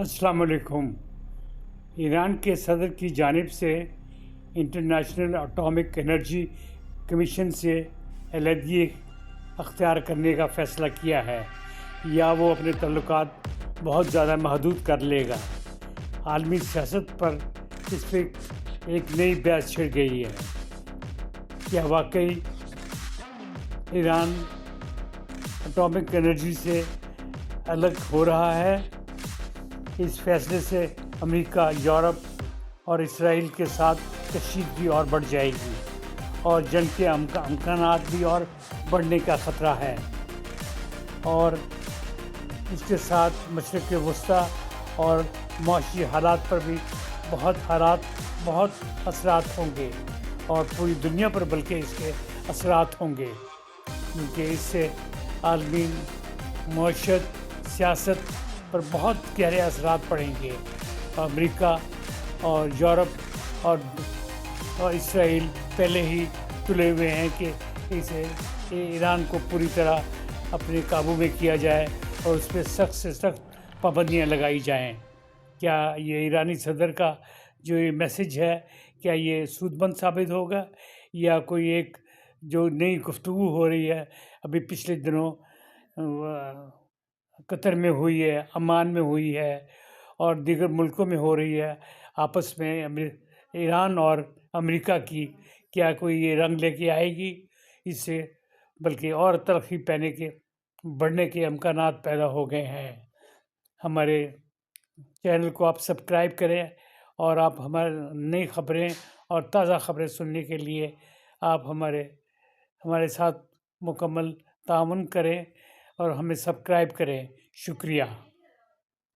अस्सलाम वालेकुम। ईरान के सदर की जानिब से इंटरनेशनल एटॉमिक एनर्जी कमीशन से अलहदगी अख्तियार करने का फ़ैसला किया है या वो अपने तल्लुकात बहुत ज़्यादा महदूद कर लेगा। आलमी सियासत पर इस पर एक नई बहस छिड़ गई है। क्या वाकई ईरान एटॉमिक एनर्जी से अलग हो रहा है? इस फैसले से अमेरिका, यूरोप और इसराइल के साथ कशीदगी और बढ़ जाएगी और जंग के अमकानात भी और बढ़ने का ख़तरा है। और इसके साथ मशरिक़ वस्ता और मुआशी हालात पर भी बहुत असरात होंगे और पूरी दुनिया पर बल्कि इसके असरात होंगे, क्योंकि इससे आलमी मईशत, सियासत पर बहुत गहरे असरात पड़ेंगे। अमेरिका और यूरोप और इसराइल पहले ही तुले हुए हैं कि इसे ईरान को पूरी तरह अपने काबू में किया जाए और उस पर सख्त से सख्त पाबंदियाँ लगाई जाएं। क्या ये ईरानी सदर का जो ये मैसेज है, क्या ये सूदमंद साबित होगा या कोई एक जो नई गुफ्तगू हो रही है अभी पिछले दिनों कतर में हुई है, अमान में हुई है और दीगर मुल्कों में हो रही है आपस में ईरान और अमेरिका की, क्या कोई ये रंग लेके आएगी? इससे बल्कि और तरक्की बढ़ने के अमकानात पैदा हो गए हैं। हमारे चैनल को आप सब्सक्राइब करें और आप हमारे नई ख़बरें और ताज़ा ख़बरें सुनने के लिए आप हमारे साथ मुकम्मल ताउन करें और हमें सब्सक्राइब करें। शुक्रिया।